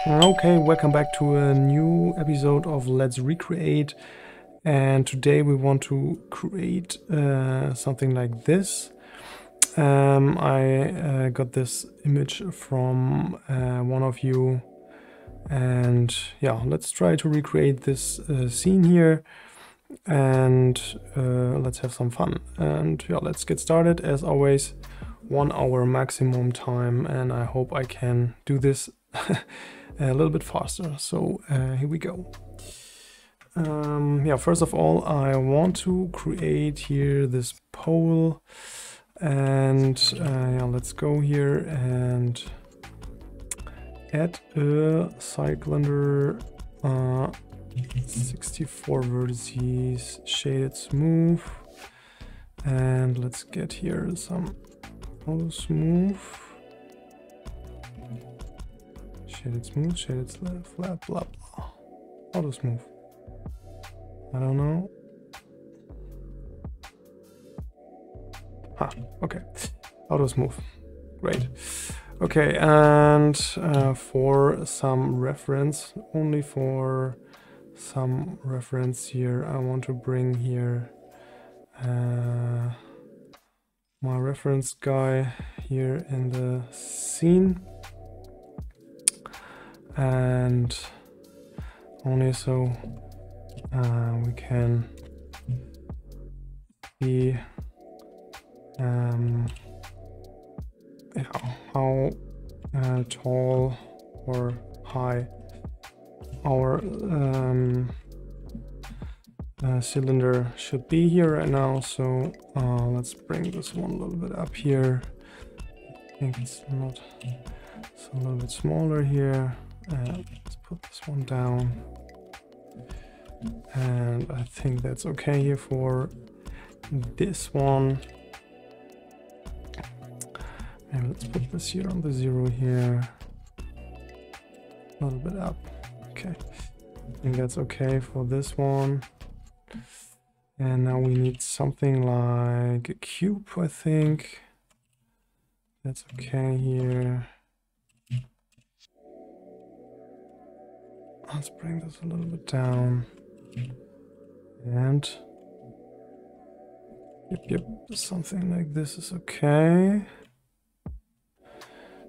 Okay, welcome back to a new episode of Let's Recreate. And today we want to create something like this. I got this image from one of you, and yeah, let's try to recreate this scene here, and let's have some fun. And yeah, let's get started. As always, 1 hour maximum time, and I hope I can do this a little bit faster. So here we go. Yeah, first of all, I want to create here this pole, and yeah, let's go here and add a cylinder, 64 vertices, shaded smooth, and let's get here some auto smooth. Shaded smooth, shaded flat, blah blah. Auto smooth. I don't know. Okay. Auto smooth. Great. Okay, and for some reference, only for some reference here, I want to bring here my reference guy here in the scene. And only so we can see how tall or high our cylinder should be here right now. So let's bring this one a little bit up here. I think it's not, it's a little bit smaller here. Let's put this one down, and I think that's okay here for this one. Maybe let's put this here on the 0 here, a little bit up. Okay, I think that's okay for this one. And now we need something like a cube, I think. That's okay here. Let's bring this a little bit down, and yep, something like this is okay.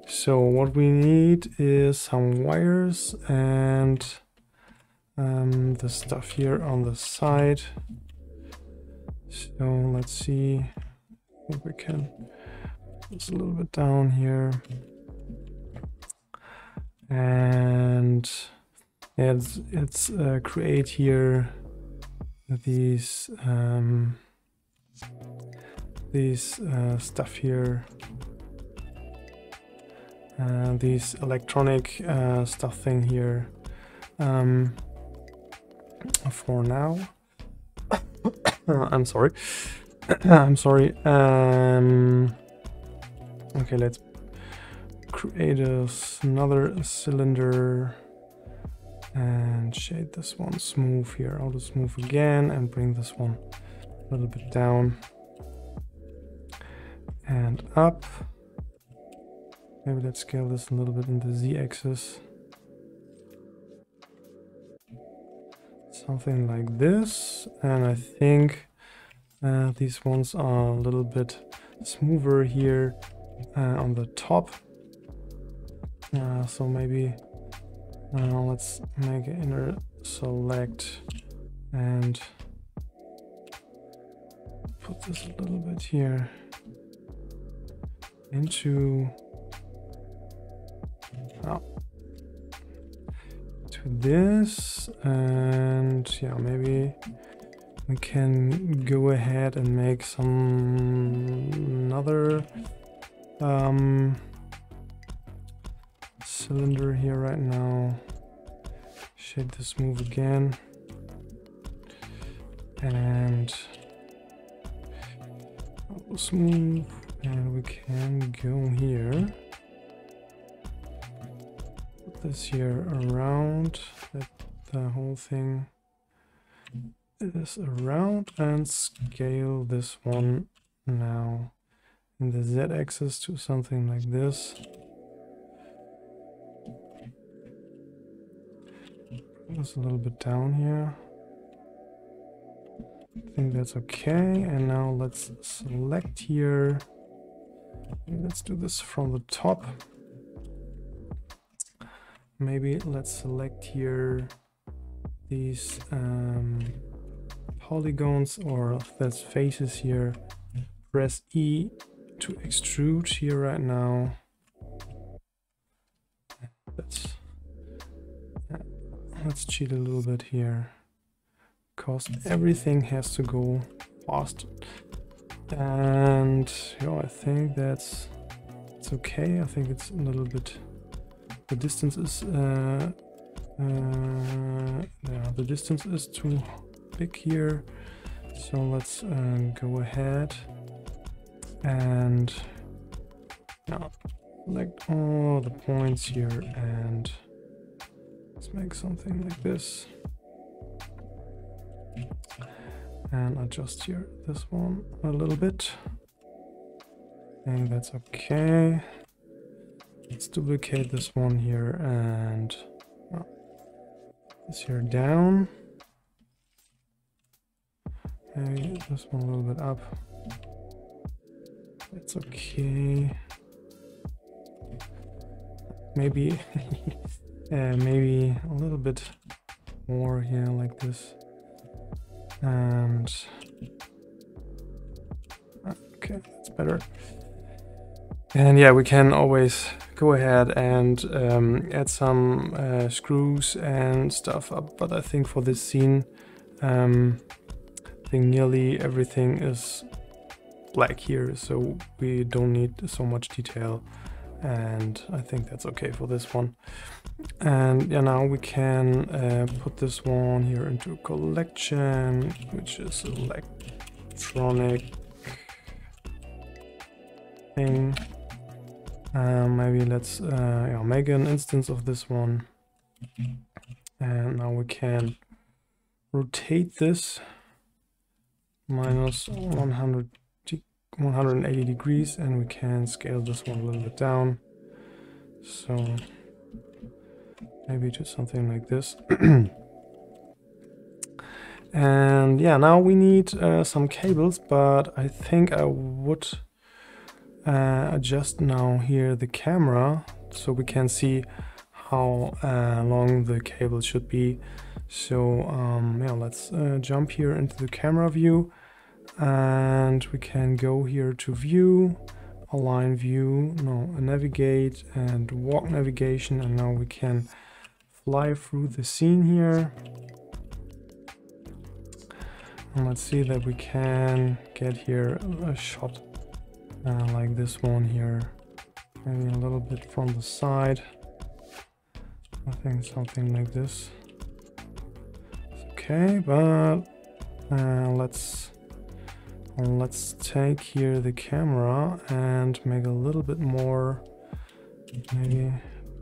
So what we need is some wires and the stuff here on the side. So let's see if we can put this a little bit down here, and let's create here these stuff here, these electronic stuff thing here for now. I'm sorry. I'm sorry. Okay, let's create another cylinder and shade this one smooth here, auto smooth again, and bring this one a little bit down and up. Maybe let's scale this a little bit in the z-axis, something like this. And I think these ones are a little bit smoother here on the top, so maybe let's make an inner select and put this a little bit here into to this, and yeah, maybe we can go ahead and make another cylinder here right now. Shade the smooth again, and smooth, and we can go here. Put this here around, that the whole thing is around, and scale this one now in the z-axis to something like this. this a little bit down here. I think that's okay. And now let's select here. Let's do this from the top. Maybe let's select here these polygons, or that's faces here. Press E to extrude here right now. Let's cheat a little bit here, because everything has to go fast. And I think it's okay. I think it's a little bit. The distance is the distance is too big here. So let's go ahead and select all the points here, and let's make something like this. And adjust here this one a little bit. I think that's okay. Let's duplicate this one here and this here down. Maybe this one a little bit up. That's okay. Maybe maybe a little bit more here like this. And okay, that's better. And yeah, we can always go ahead and add some screws and stuff up, but I think for this scene, I think nearly everything is black here, so we don't need so much detail, and I think that's okay for this one. And yeah, now we can put this one here into a collection, which is electronic thing. Maybe let's make an instance of this one, and now we can rotate this minus 180 degrees, and we can scale this one a little bit down, so maybe to something like this. And yeah, now we need some cables, but I think I would adjust now here the camera so we can see how long the cable should be. So yeah, let's jump here into the camera view, and we can go here to view, align view, navigate and walk navigation, and now we can fly through the scene here. And let's see that we can get here a shot like this one here, maybe a little bit from the side. I think something like this. It's okay, but let's take here the camera and make a little bit more, maybe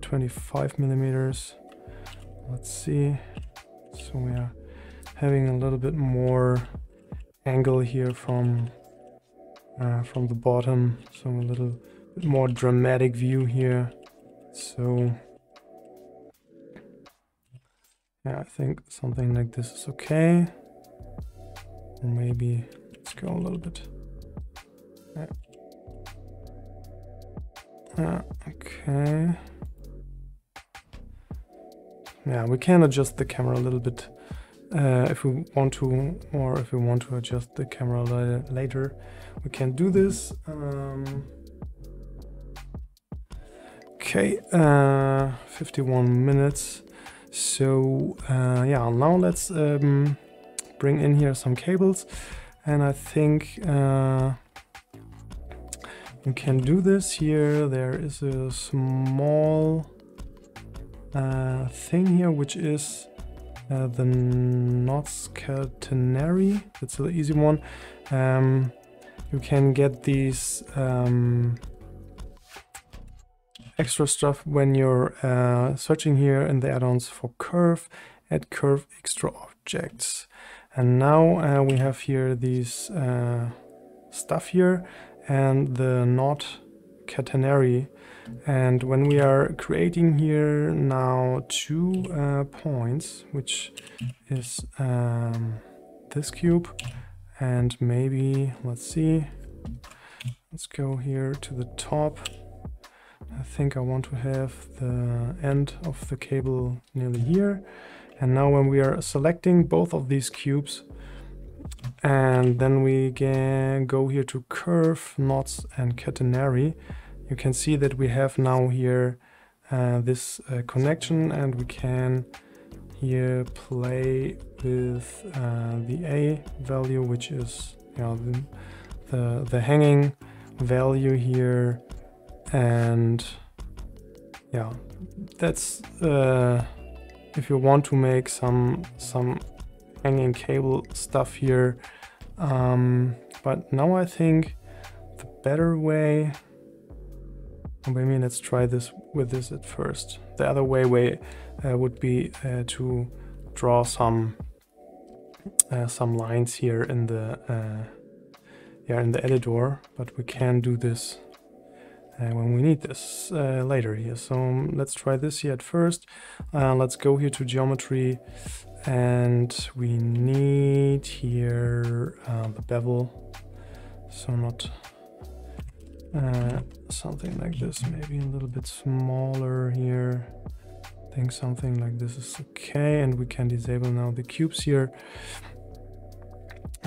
25 millimeters. Let's see. So we are having a little bit more angle here from the bottom, so a little bit more dramatic view here. So yeah, I think something like this is okay. Or maybe let's go a little bit. Okay. Yeah, we can adjust the camera a little bit if we want to, or if we want to adjust the camera later, we can do this. Okay, 51 minutes. So yeah, now let's bring in here some cables, and I think you can do this here. There is a small thing here, which is the knots catenary. That's an easy one. You can get these extra stuff when you're searching here in the add-ons for curve, add curve extra objects. And now we have here these stuff here, and the knot catenary. And when we are creating here now 2 points, which is this cube, and maybe, let's see, let's go here to the top. I think I want to have the end of the cable nearly here. And now when we are selecting both of these cubes, and then we can go here to curve, knots, and catenary, you can see that we have now here this connection, and we can here play with the A value, which is, you know, the hanging value here. And yeah, that's if you want to make some hanging cable stuff here. But now I think the better way, maybe let's try this with this at first. The other way would be to draw some lines here in the editor, but we can do this when we need this later here. So let's try this here at first. Let's go here to geometry, and we need here the bevel. So not something like this, maybe a little bit smaller here. I think something like this is okay, and we can disable now the cubes here.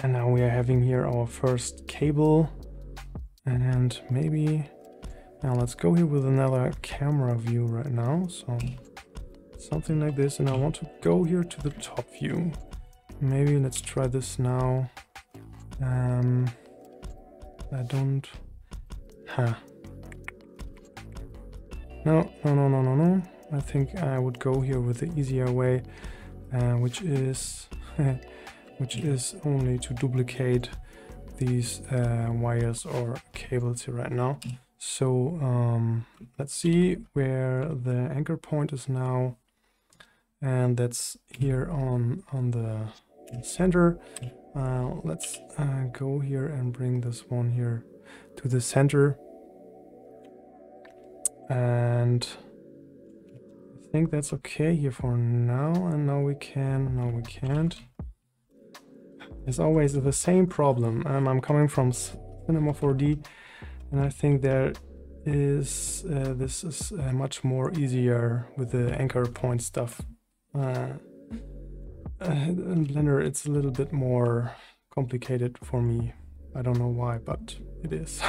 And now we are having here our first cable, and maybe now let's go here with another camera view right now. So something like this, and I want to go here to the top view. Maybe let's try this now. I don't. No. I think I would go here with the easier way, which is only to duplicate these wires or cables here right now. So let's see where the anchor point is now, and that's here on the center. Let's go here and bring this one here to the center, and I think that's okay here for now. And now we can't. It's always the same problem. I'm coming from Cinema 4D, and I think there is this is much more easier with the anchor point stuff. In Blender it's a little bit more complicated for me. I don't know why, but it is.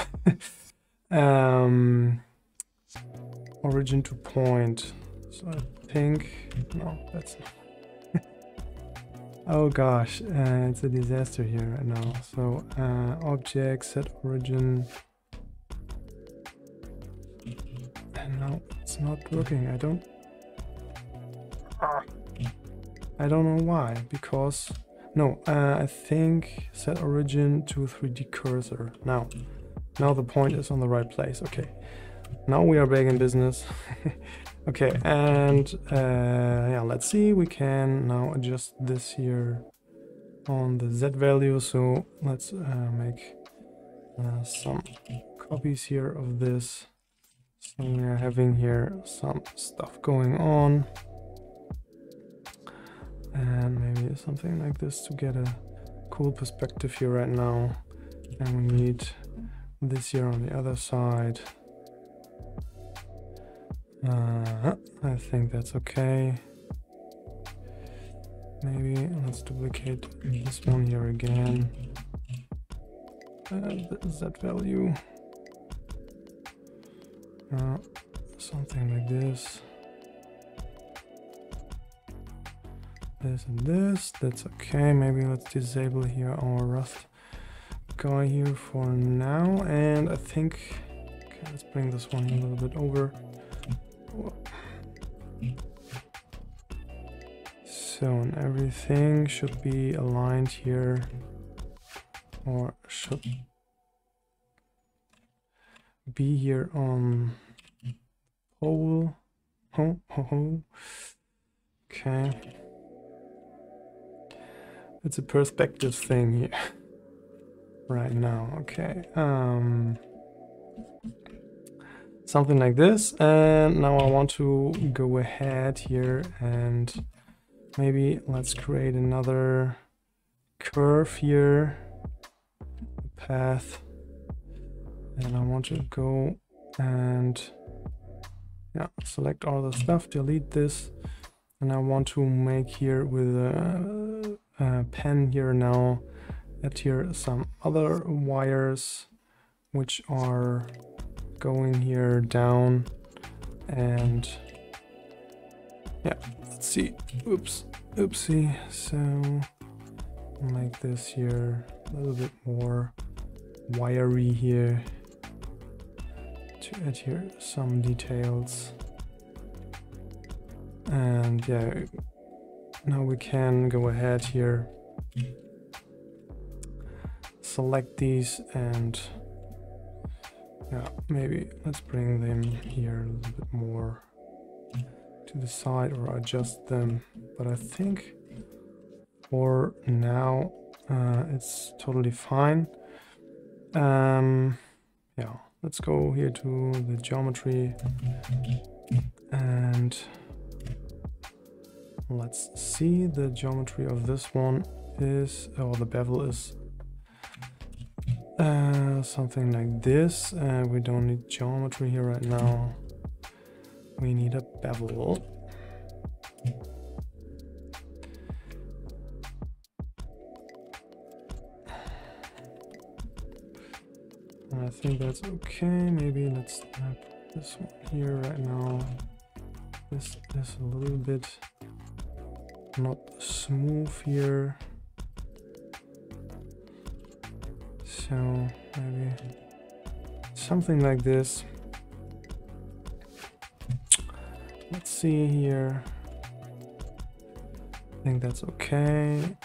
Origin to point. So I think no, that's. Oh gosh, it's a disaster here right now. So object, set origin, and now it's not working. I don't know why, because no, I think set origin to 3D cursor. Now the point is on the right place. Okay, now we are back in business. Okay, and yeah, let's see, we can now adjust this here on the Z value. So let's make some copies here of this. So we are having here some stuff going on, and maybe something like this to get a cool perspective here right now. And we need this here on the other side. I think that's okay. Maybe let's duplicate this one here again. The Z value. Something like this. This and this. That's okay. Maybe let's disable here our Rust guy here for now. And I think, okay, let's bring this one a little bit over. So and everything should be aligned here, or should be here on pole. Okay, it's a perspective thing here right now. Okay, something like this. And now I want to go ahead here and maybe let's create another curve here, path, and I want to go and yeah, select all the stuff, delete this, and I want to make here with a pen here now, add here some other wires which are going here down, and yeah, let's see, oopsie, so make this here a little bit more wiry here to add here some details. And yeah, now we can go ahead here, select these, and yeah, maybe let's bring them here a little bit more to the side or adjust them. But I think for now it's totally fine. Yeah, let's go here to the geometry and let's see. The geometry of this one is, or the bevel is something like this. We don't need geometry here right now. We need a bevel. I think that's okay. Maybe let's put this one here right now. This is a little bit not smooth here, so maybe something like this. Let's see here. I think that's okay.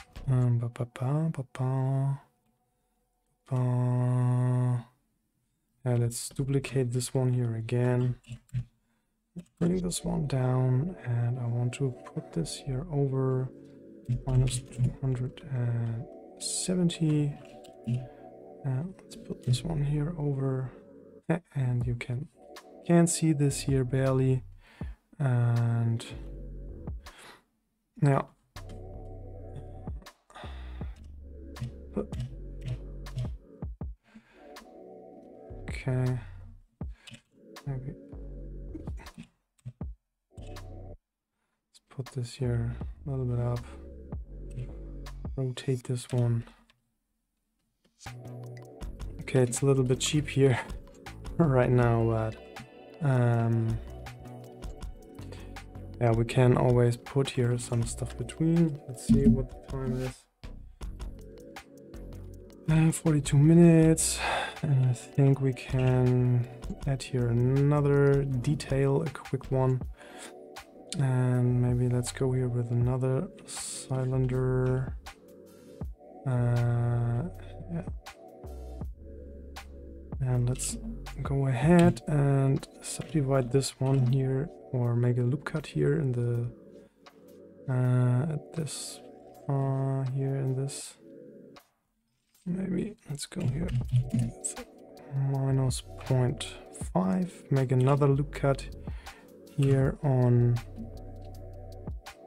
Yeah, let's duplicate this one here again. Bring this one down, and I want to put this here over -270. Let's put this one here over, and you can't see this here barely. And now okay, maybe let's put this here a little bit up, rotate this one. Okay, it's a little bit cheap here right now, but yeah, we can always put here some stuff between. Let's see what the time is. 42 minutes. And I think we can add here another detail, a quick one. And maybe let's go here with another cylinder. Yeah. And let's go ahead and subdivide this one here, or make a loop cut here in the at this here in this. Maybe let's go here -0.5, make another loop cut here on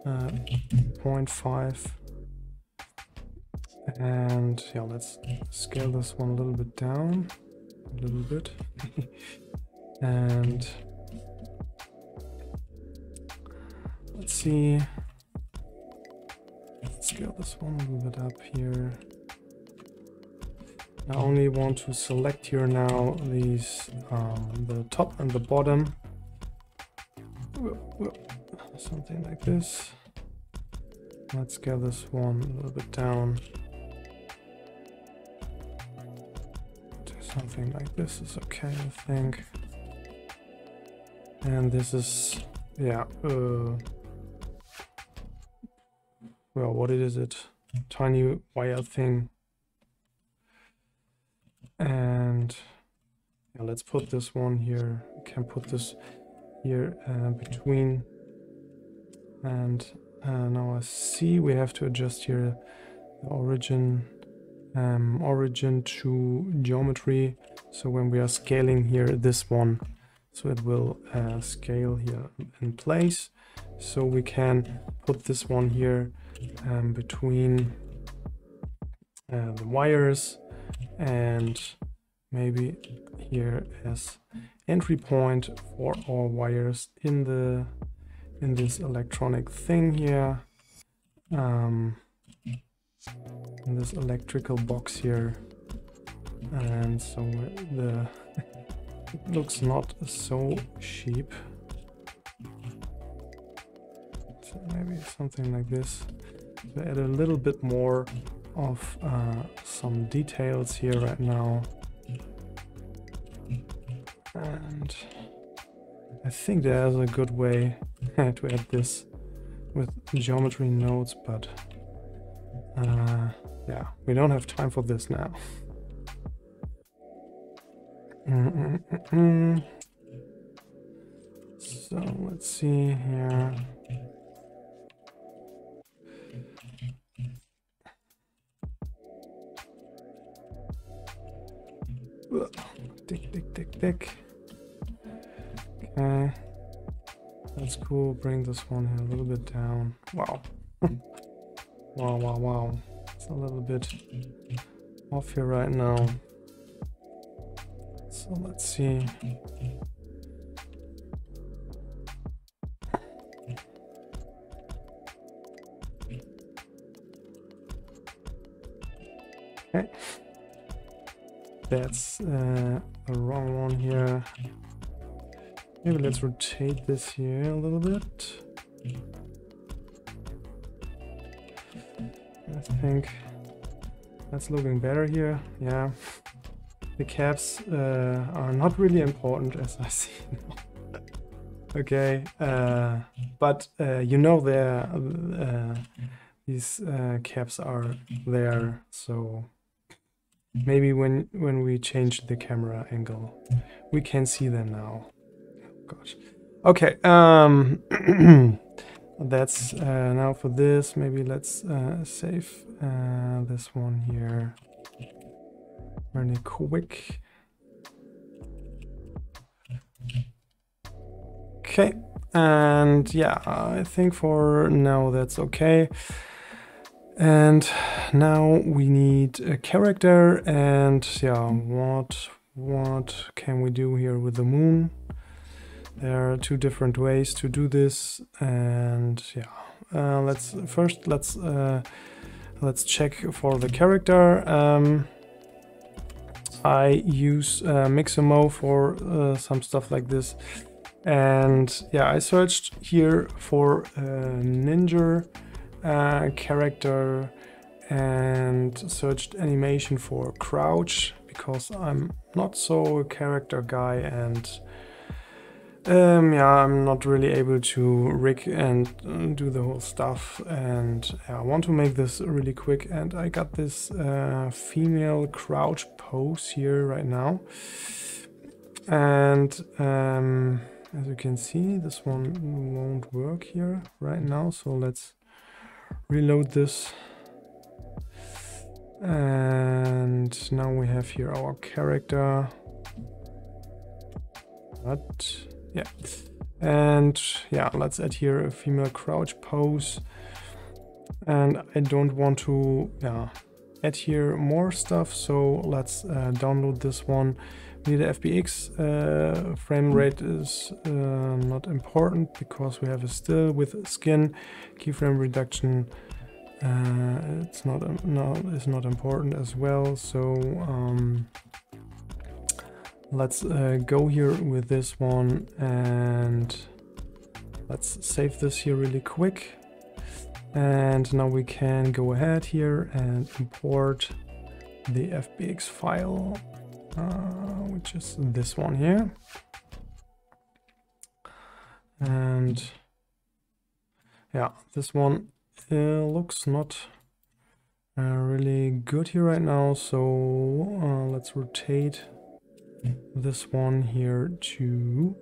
0.5, and yeah, let's scale this one a little bit down, a little bit. And let's see, let's scale this one a little bit up here. I only want to select here now these the top and the bottom, something like this. Let's scale this one a little bit down to something like this is okay, I think. And this is, yeah, well, what is it? Tiny wire thing. And yeah, let's put this one here. We can put this here between. And now I see we have to adjust here the origin to geometry. So when we are scaling here this one, so it will scale here in place. So we can put this one here between the wires, and maybe here as entry point for our wires in this electronic thing here, in this electrical box here. And so the it looks not so cheap. So maybe something like this to add a little bit more of some details here right now. And I think there's a good way to add this with geometry nodes, but yeah, we don't have time for this now. So let's see here. Tick. Okay, that's cool. Bring this one here a little bit down. Wow. Wow. It's a little bit off here right now. So let's see. Okay. That's the wrong one here. Maybe let's rotate this here a little bit. I think that's looking better here. Yeah. The caps are not really important, as I see now. Okay, but you know these caps are there, so maybe when we change the camera angle, we can see them now. Oh, gosh. Okay, that's now for this. Maybe let's save this one here really quick. Okay, and yeah, I think for now that's okay. And now we need a character, and yeah, what can we do here with the moon? There are two different ways to do this, and yeah, let's check for the character. I use Mixamo for some stuff like this. And yeah, I searched here for ninja character and searched animation for crouch, because I'm not so a character guy, and yeah, I'm not really able to rig and do the whole stuff, and yeah, I want to make this really quick, and I got this female crouch pose here right now. And as you can see, this one won't work here right now, so let's reload this. And now we have here our character. But yeah, and yeah, let's add here a female crouch pose. And I don't want to add here more stuff, so let's download this one. We need a FBX. Frame rate is not important because we have a still with skin. Keyframe reduction it's not important as well. So let's go here with this one, and let's save this here really quick. And now we can go ahead here and import the FBX file, which is this one here. And yeah, this one looks not really good here right now, so let's rotate this one here to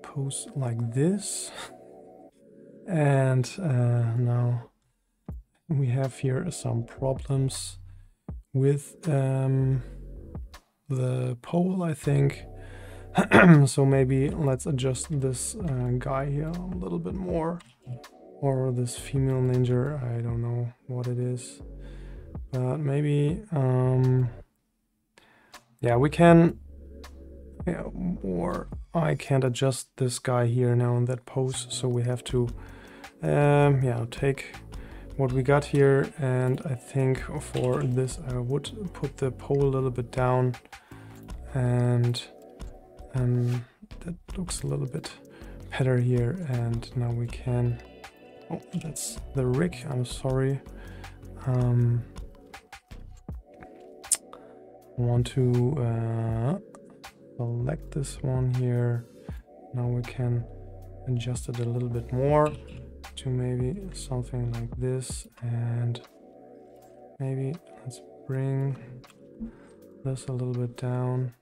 pose like this. And now we have here some problems with the pole, I think. So maybe let's adjust this guy here a little bit more, or this female ninja. I don't know what it is, but maybe yeah, we can, yeah, or I can't adjust this guy here now in that pose, so we have to yeah, take what we got here, and I think for this I would put the pole a little bit down, and that looks a little bit better here. And now we can, oh, that's the rig, I'm sorry. I want to select this one here. Now we can adjust it a little bit more to maybe something like this, and maybe let's bring this a little bit down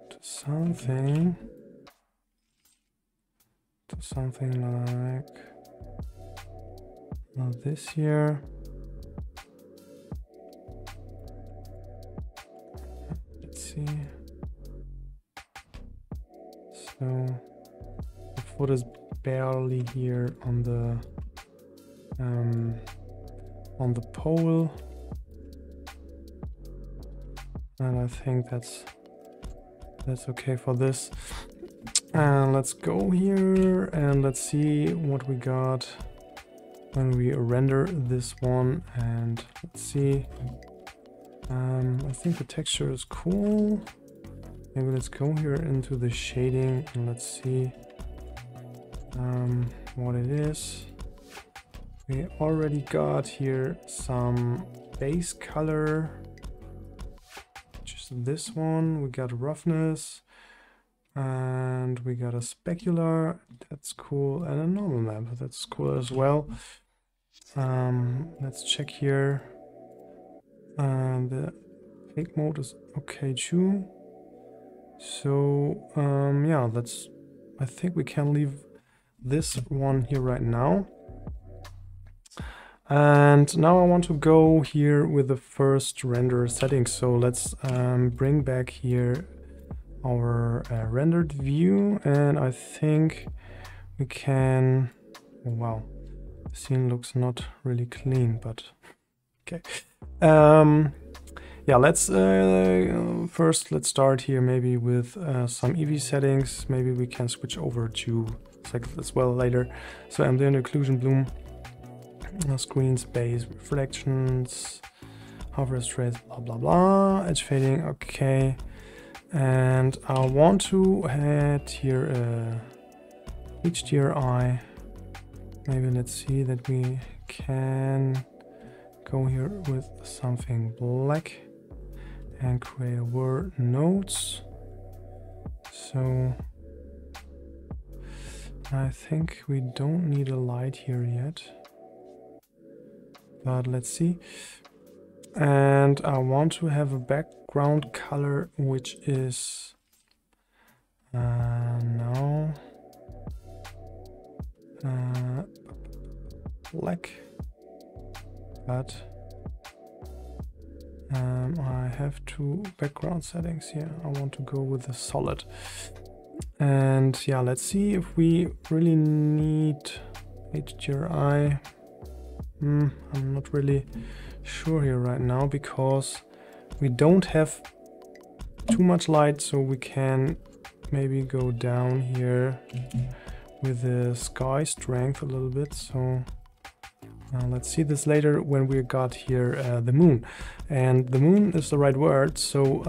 to something like this here. Let's see. So the foot is barely here on the pole, and I think that's okay for this. And let's go here and let's see what we got when we render this one. And let's see, I think the texture is cool. Maybe let's go here into the shading and let's see what it is. We already got here some base color, just this one. We got roughness, and we got a specular, that's cool, and a normal map, that's cool as well. Let's check here. The fake mode is okay too. So yeah, I think we can leave this one here right now. And now I want to go here with the first render settings. So let's bring back here our rendered view, and I think we can, oh, wow, the scene looks not really clean, but okay. Yeah, let's first let's start here maybe with some EV settings. Maybe we can switch over to cycles as well later. So ambient occlusion, bloom, screen space, reflections, hover rates, blah blah blah, edge fading, okay. And I want to add here a HDRI. Maybe let's see that we can go here with something black and create a word nodes. So I think we don't need a light here yet, but let's see. And I want to have a background color which is now black, but I have two background settings here. I want to go with a solid. And yeah, let's see if we really need HDRI. I'm not really sure here right now, because we don't have too much light, so we can maybe go down here with the sky strength a little bit. So let's see this later when we got here the moon, and the moon is the right word. So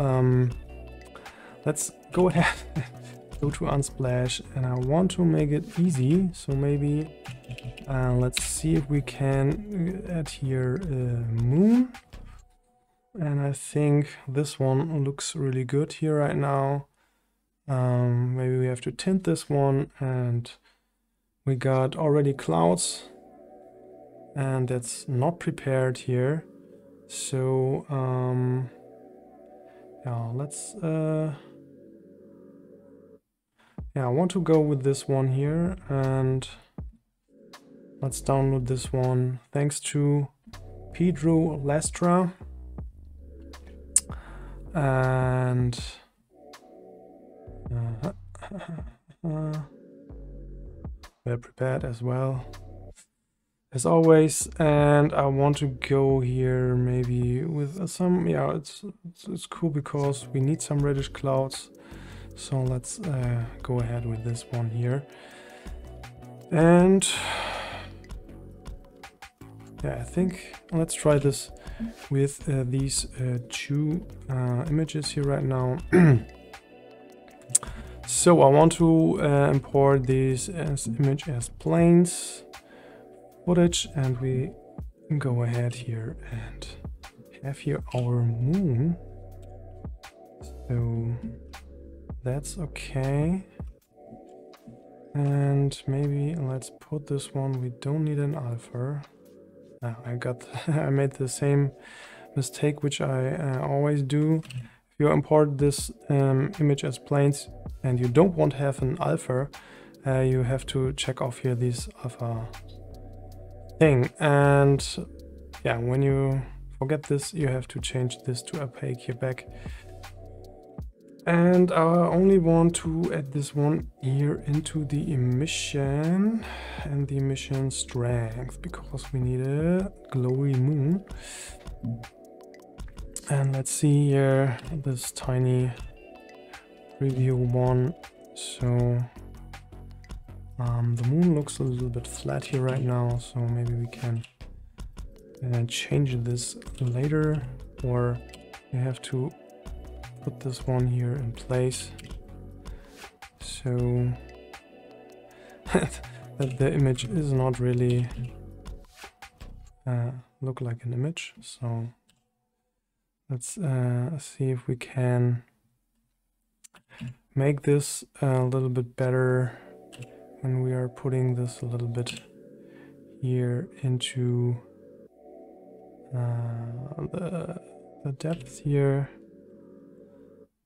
let's go ahead go to unsplash, and I want to make it easy. So maybe let's see if we can add here a moon, and I think this one looks really good here right now. Maybe we have to tint this one, and we got already clouds, and that's not prepared here. So yeah, let's yeah, I want to go with this one here, and let's download this one thanks to Pedro Lastra. And Well prepared as well, as always. And I want to go here maybe with some, yeah, it's cool because we need some reddish clouds. So let's go ahead with this one here. And yeah, I think let's try this with these two images here right now. So I want to import these as image as planes footage, and we go ahead here and have here our moon. So that's okay. And maybe let's put this one, we don't need an alpha. I made the same mistake which I always do. If you import this image as planes and you don't want to have an alpha, you have to check off here this alpha thing. And yeah, when you forget this, you have to change this to opaque here back. And I only want to add this one here into the emission and the emission strength, because we need a glowy moon. And let's see here this tiny preview one. So the moon looks a little bit flat here right now, so maybe we can change this later, or you have to put this one here in place so that the image is not really look like an image. So let's see if we can make this a little bit better when we are putting this a little bit here into the depth here.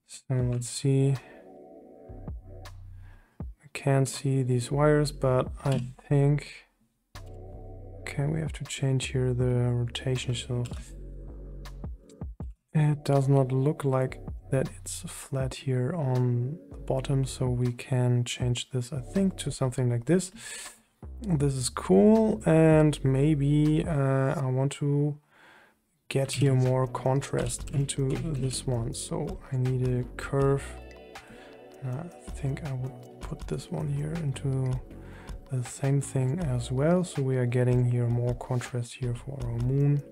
So let's see, I can't see these wires, but I think, okay, we have to change here the rotation, so it does not look like that it's flat here on the bottom, so we can change this, I think, to something like this. This is cool, and maybe I want to get here more contrast into this one, so I need a curve. I think I would put this one here into the same thing as well, so we are getting here more contrast here for our moon,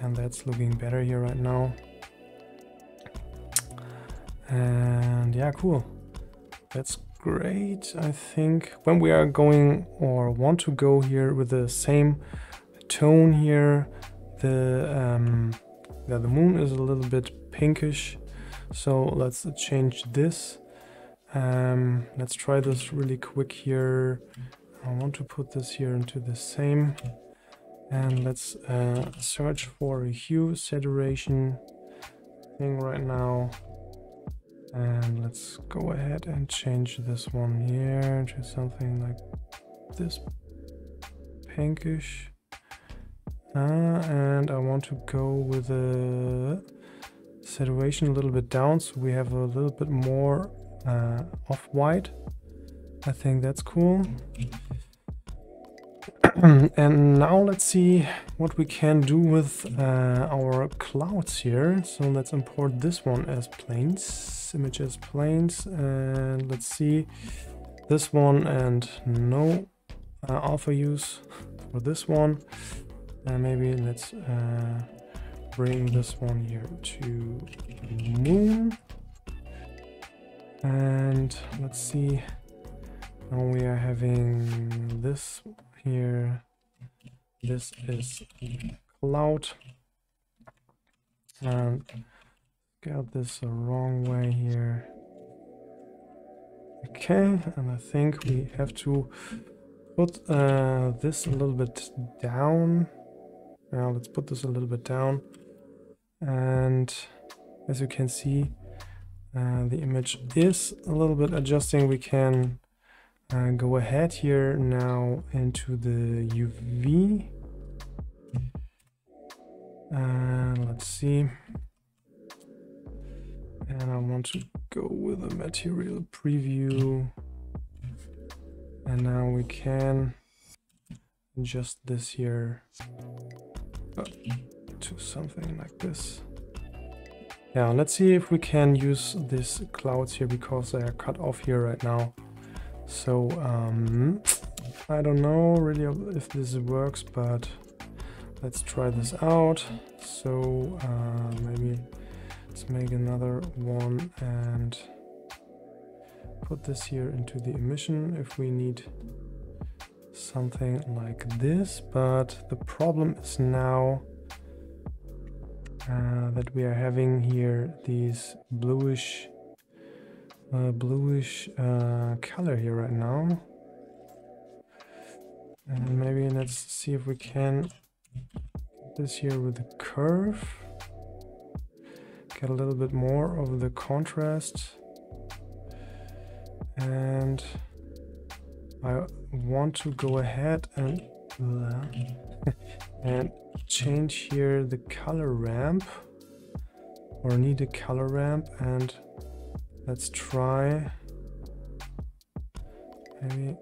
and that's looking better here right now. And yeah, cool, that's great. I think when we are going or want to go here with the same tone here, the moon is a little bit pinkish, so let's change this. Let's try this really quick here. I want to put this here into the same, and let's search for a hue saturation thing right now, and let's go ahead and change this one here to something like this pinkish. And I want to go with the saturation a little bit down, so we have a little bit more off-white. I think that's cool. And now let's see what we can do with our clouds here. So let's import this one as planes, image as planes, and let's see this one, and no alpha use for this one. Maybe let's bring this one here to moon, and let's see, now we are having this here, this is cloud, and got this the wrong way here. Okay, and I think we have to put this a little bit down. Now let's put this a little bit down, and as you can see, the image is a little bit adjusting. We can go ahead here now into the UV, and let's see. And I want to go with a material preview. And now we can adjust this here to something like this. Yeah, let's see if we can use these clouds here because they are cut off here right now. So I don't know really if this works, but let's try this out. So maybe let's make another one and put this here into the emission if we need something like this. But the problem is now that we are having here these bluish color here right now. And maybe let's see if we can get this here with the curve. Get a little bit more of the contrast. And I want to go ahead and and change here the color ramp, or need a color ramp, and let's try maybe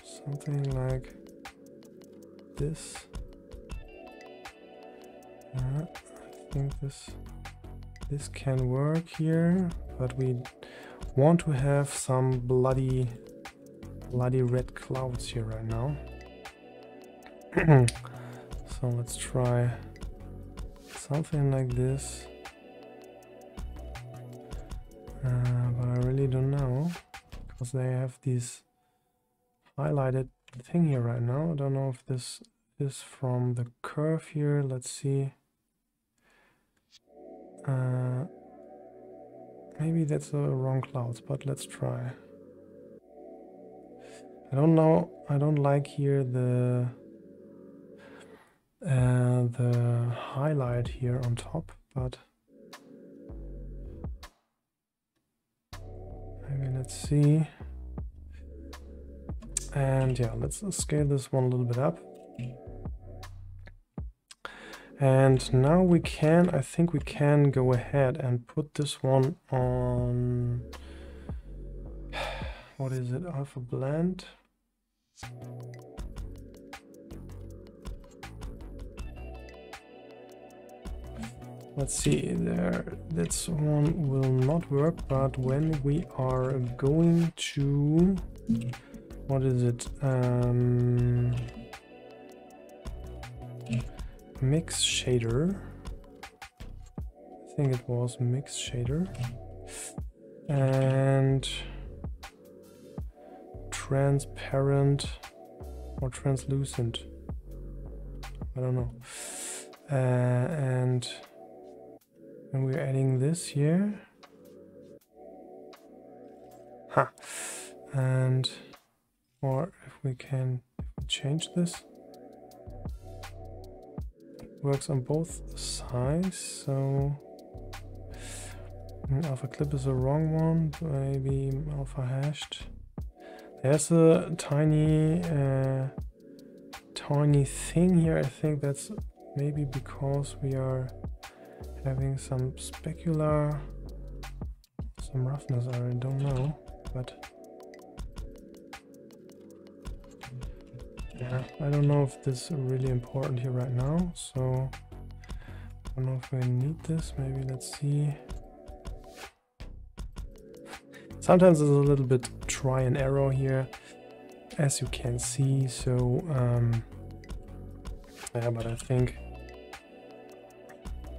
something like this. I think this can work here, but we want to have some bloody red clouds here right now. So let's try something like this. But I really don't know, because they have these highlighted thing here right now. I don't know if this is from the curve here. Let's see. Maybe that's the wrong clouds, but let's try. I don't know. I don't like here the highlight here on top, but maybe let's see. And yeah, let's scale this one a little bit up. And now we can, I think we can go ahead and put this one on, what is it, alpha blend. Let's see, this one will not work, but when we are going to, what is it, mix shader, I think it was mix shader, and transparent or translucent, I don't know, and when we're adding this here, and or if we can change this, works on both sides. So alpha clip is the wrong one, maybe alpha hashed. There's a tiny thing here. I think that's maybe because we are having some specular, some roughness, I don't know, but yeah, I don't know if this is really important here right now, so I don't know if we need this. Maybe let's see. Sometimes it's a little bit try and error here, as you can see, so yeah, but I think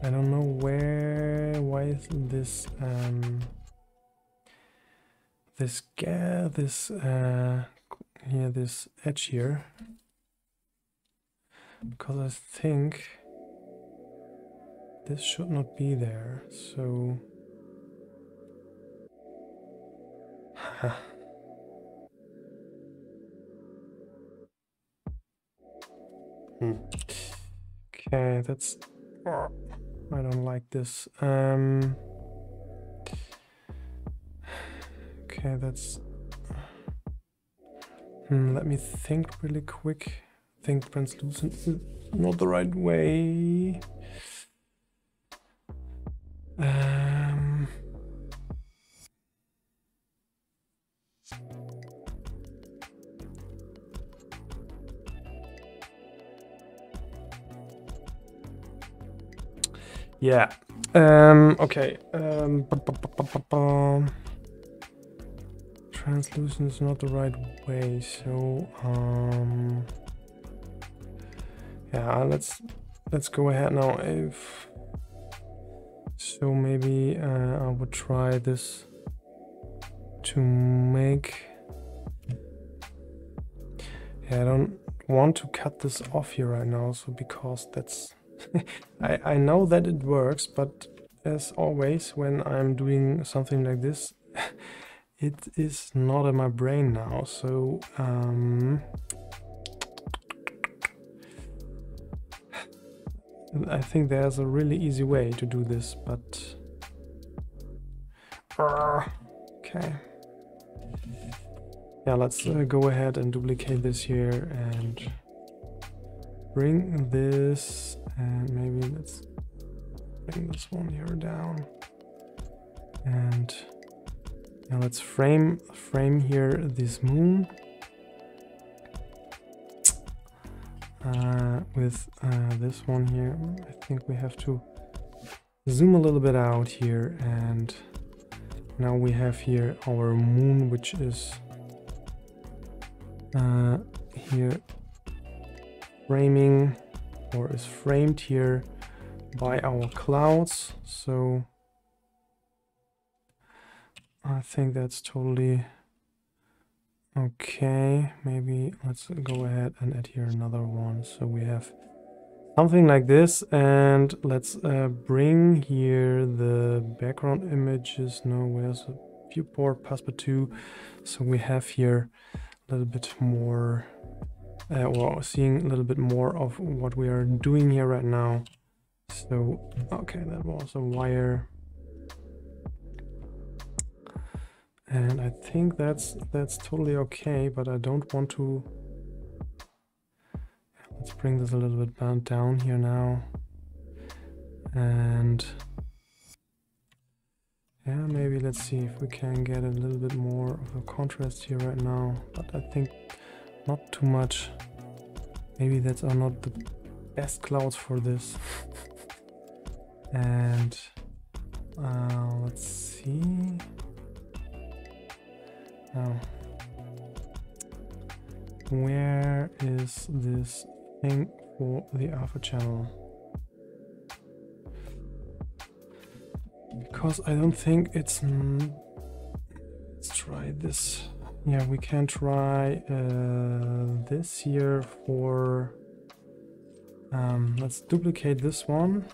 I don't know why is this this edge here, because I think this should not be there, so okay, that's, I don't like this. Okay, that's let me think really quick. I think translucent is not the right way. Yeah. Okay. Translucent is not the right way, so yeah, let's go ahead now. If so, maybe I would try this to make. Yeah, I don't want to cut this off here right now, so because that's I know that it works, but as always when I'm doing something like this it is not in my brain now, so I think there's a really easy way to do this, but okay. Yeah, let's go ahead and duplicate this here and bring this, and maybe let's bring this one here down, and yeah, let's frame here this moon with this one here. I think we have to zoom a little bit out here, and now we have here our moon, which is here framing, or is framed here by our clouds. So I think that's totally okay. Maybe let's go ahead and add here another one, so we have something like this. And let's bring here the background images. No, where's a viewport passepartout? So we have here a little bit more, or seeing a little bit more of what we are doing here right now. So okay, that was a wire, and I think that's totally okay, but I don't want to. Let's bring this a little bit down here now, and yeah, maybe let's see if we can get a little bit more of a contrast here right now, but I think not too much. Maybe that's are not the best clouds for this. And let's see. Now, where is this thing for the alpha channel? Because I don't think it's. Let's try this. Yeah, we can try this here for. Let's duplicate this one.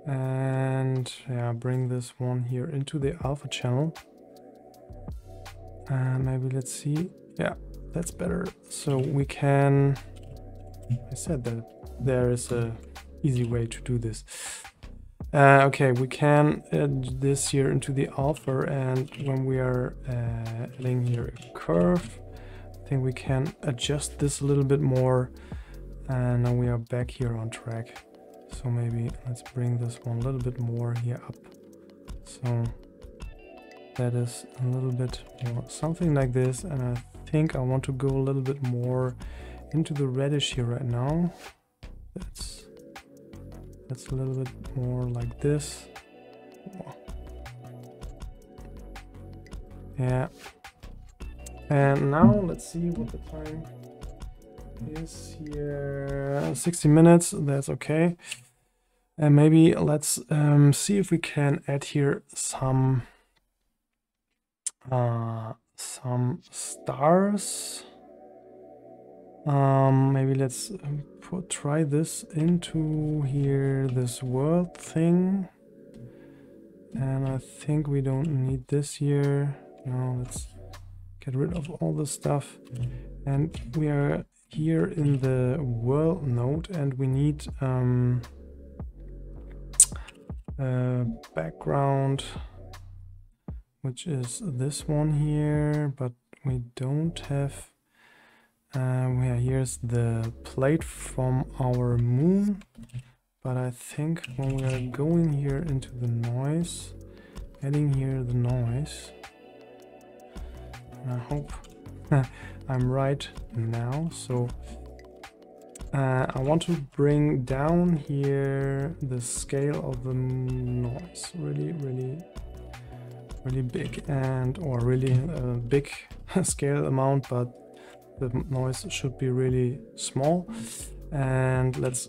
And yeah, bring this one here into the alpha channel. And maybe let's see. Yeah, that's better. So we can. I said that there is a easy way to do this. Okay, we can add this here into the alpha, and when we are adding here a curve, I think we can adjust this a little bit more, and now we are back here on track. So maybe let's bring this one a little bit more here up. So that is a little bit more something like this, and I think I want to go a little bit more into the reddish here right now. That's a little bit more like this. Yeah. And now let's see what the time is here. 60 minutes, that's okay. And maybe let's see if we can add here some stars. Maybe let's try this into here, this world thing. And I think we don't need this here. No, let's get rid of all this stuff. And we are here in the world node, and we need background, which is this one here, but we don't have. Here's the plate from our moon, but I think when we are going here into the noise, adding here the noise, I hope I'm right now. So I want to bring down here the scale of the noise really big, and or really big scale amount, but the noise should be really small. And let's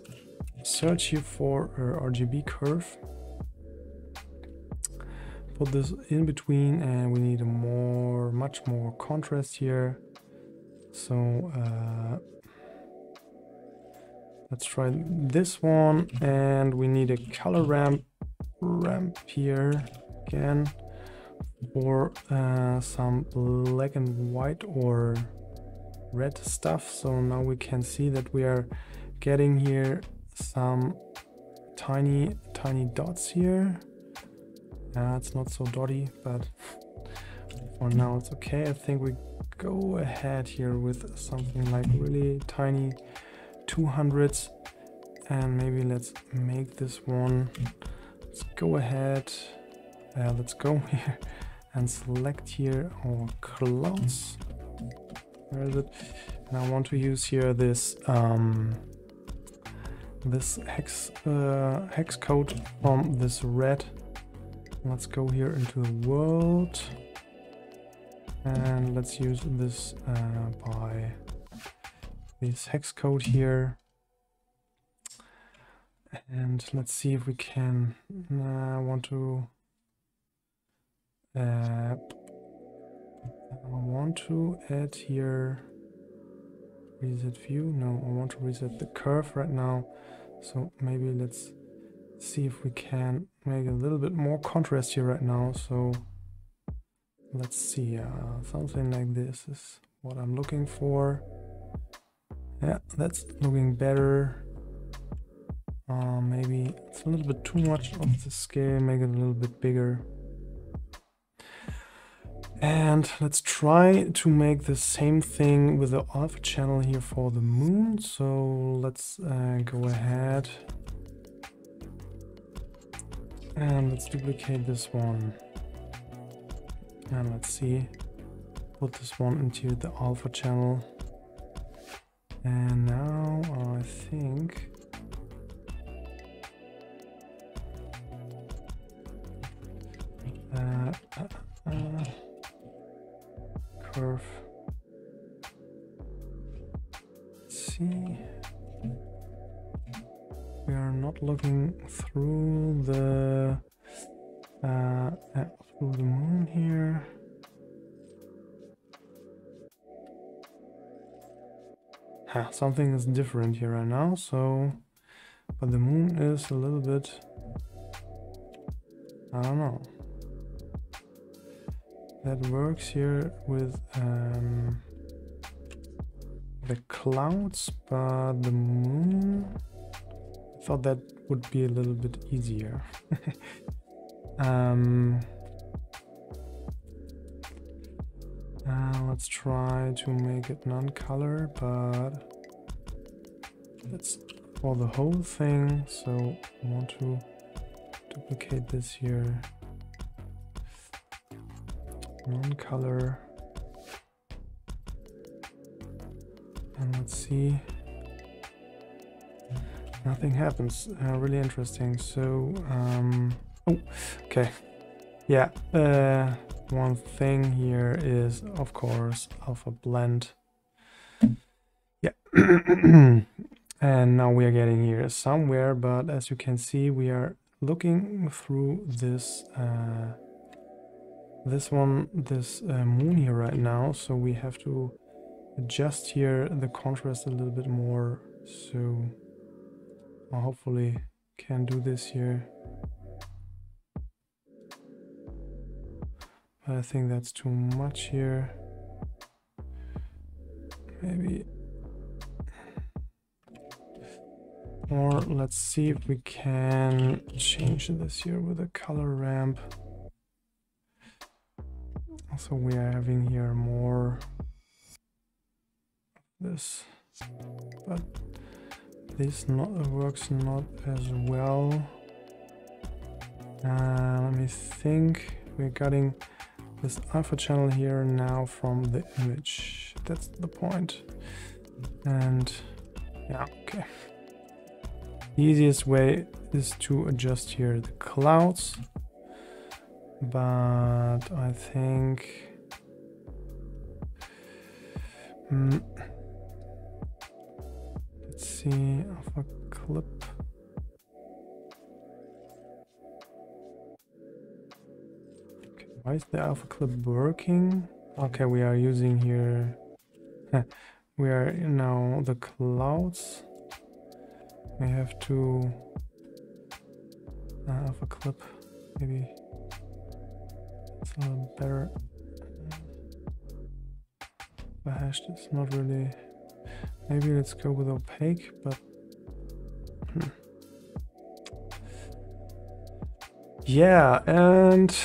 search here for a RGB curve, put this in between, and we need a much more contrast here. So let's try this one, and we need a color ramp here again for some black and white or red stuff. So now we can see that we are getting here some tiny dots here. It's not so dotty, but for now it's okay. I think we go ahead here with something like really tiny 200s, and maybe let's make this one. Let's go ahead, let's go here and select here our clouds. Where is it? And I want to use here this this hex code from this red. Let's go here into the world, and let's use this by this hex code here. And let's see if we can. I want to add here reset view. No, I want to reset the curve right now. So maybe let's see if we can make a little bit more contrast here right now. So let's see, something like this is what I'm looking for. Yeah, that's looking better. Maybe it's a little bit too much of the scale, make it a little bit bigger. And let's try to make the same thing with the alpha channel here for the moon. So let's go ahead and let's duplicate this one. And let's see, put this one into the alpha channel. And now I think curve. Let's see. We are not looking through the moon here. Something is different here right now. So, but the moon is a little bit, I don't know. That works here with the clouds, but the moon, I thought that would be a little bit easier. Let's try to make it non-color, but that's for the whole thing. So I want to duplicate this here. Non-color, and let's see, nothing happens. Really interesting. So oh, okay, yeah, one thing here is of course alpha blend. Yeah. And now we are getting here somewhere, but as you can see, we are looking through this moon here right now, so we have to adjust here the contrast a little bit more. So I hopefully can do this here, but I think that's too much here. Maybe, or let's see if we can change this here with a color ramp. So we are having here more of this, but this works not as well. Let me think. We're getting this alpha channel here now from the image. That's the point. And yeah, okay. The easiest way is to adjust here the clouds, but I think let's see, alpha clip. Okay, why is the alpha clip working? Okay, we are using here we are now the clouds. We have to alpha clip, maybe it's a little better. The hash is not really. Maybe let's go with opaque, but yeah, and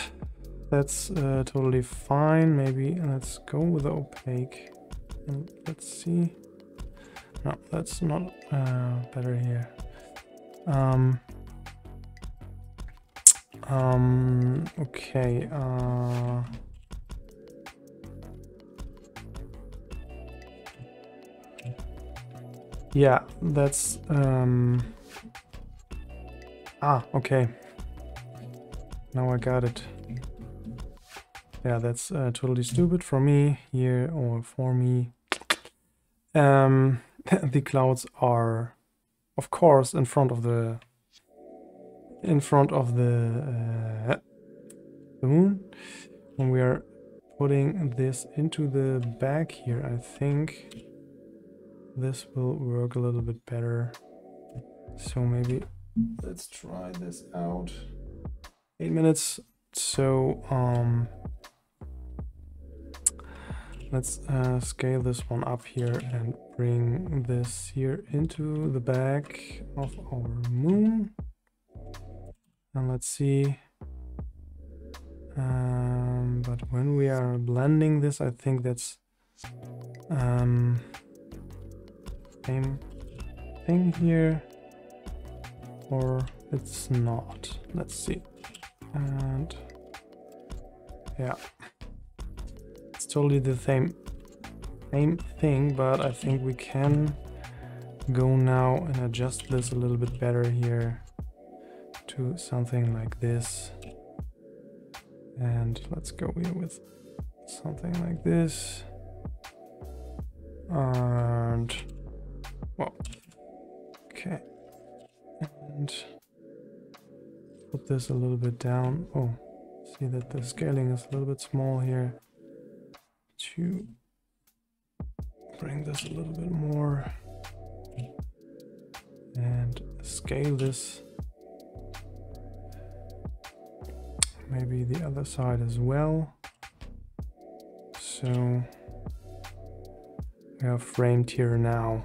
that's totally fine. Maybe let's go with the opaque. And let's see. No, that's not better here. Okay. Yeah, that's okay. Now I got it. Yeah, that's totally stupid for me here, or for me. The clouds are, of course, in front of the moon. When we are putting this into the back here, I think this will work a little bit better. So maybe let's try this out. 8 minutes. So let's scale this one up here and bring this here into the back of our moon. And let's see. But when we are blending this, I think that's same thing here, or it's not. Let's see. And yeah, it's totally the same thing, but I think we can go now and adjust this a little bit better here to something like this. And let's go here with something like this. And well, okay, and put this a little bit down. Oh, see that the scaling is a little bit small here. To bring this a little bit more and scale this. Maybe the other side as well. So we are framed here now.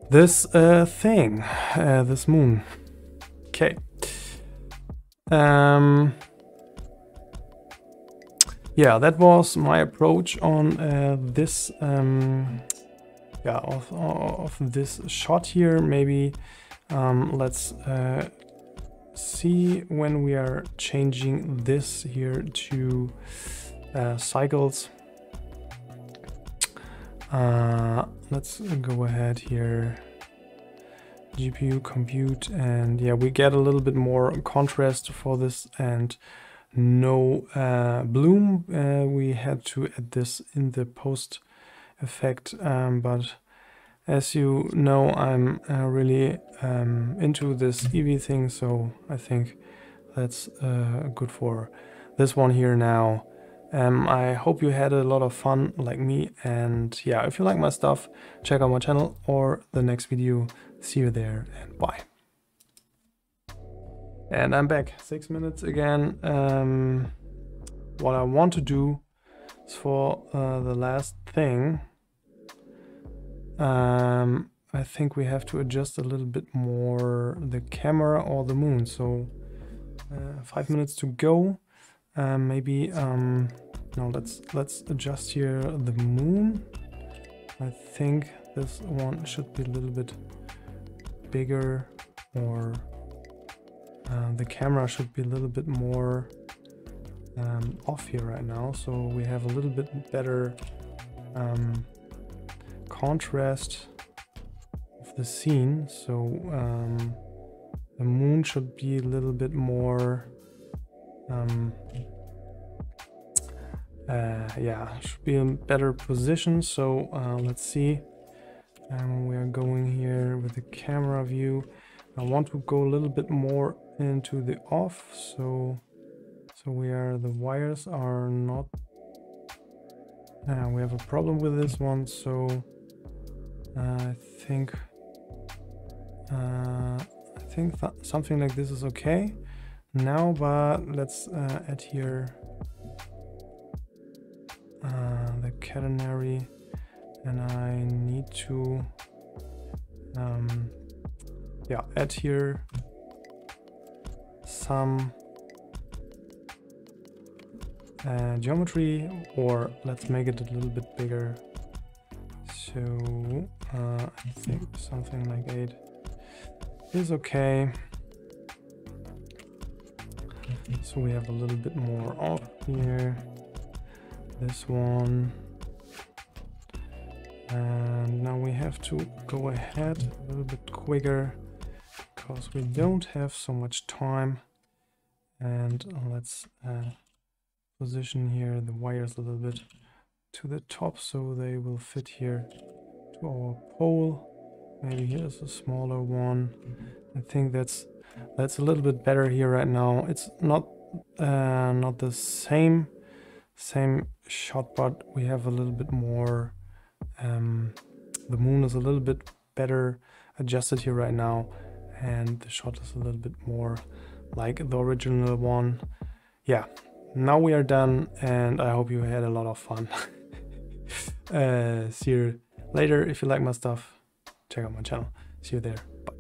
This thing, this moon. Okay. Yeah, that was my approach on this. Yeah, of this shot here. Maybe let's see when we are changing this here to cycles. Let's go ahead here, GPU compute, and yeah, we get a little bit more contrast for this and no bloom. We had to add this in the post effect, but as you know, I'm really into this Eevee thing, so I think that's good for this one here now. I hope you had a lot of fun like me, and yeah, if you like my stuff, check out my channel or the next video. See you there, and bye. And I'm back, 6 minutes again. What I want to do is for the last thing, I think we have to adjust a little bit more the camera or the moon. So 5 minutes to go. Maybe no, let's adjust here the moon. I think this one should be a little bit bigger, or the camera should be a little bit more off here right now, so we have a little bit better contrast of the scene. So the moon should be a little bit more yeah, should be in better position. So let's see. We are going here with the camera view. I want to go a little bit more into the off, so the wires are not, we have a problem with this one, so I think something like this is okay now, but let's add here the catenary, and I need to yeah, add here some geometry, or let's make it a little bit bigger. So I think something like 8 is okay. So we have a little bit more off here. This one. And now we have to go ahead a little bit quicker because we don't have so much time. And let's position here the wires a little bit to the top so they will fit here to our pole. Maybe here's a smaller one. I think that's a little bit better here right now. It's not the same shot, but we have a little bit more. The moon is a little bit better adjusted here right now, and the shot is a little bit more like the original one. Yeah, now we are done, and I hope you had a lot of fun. See you later. If you like my stuff, check out my channel. See you there. Bye.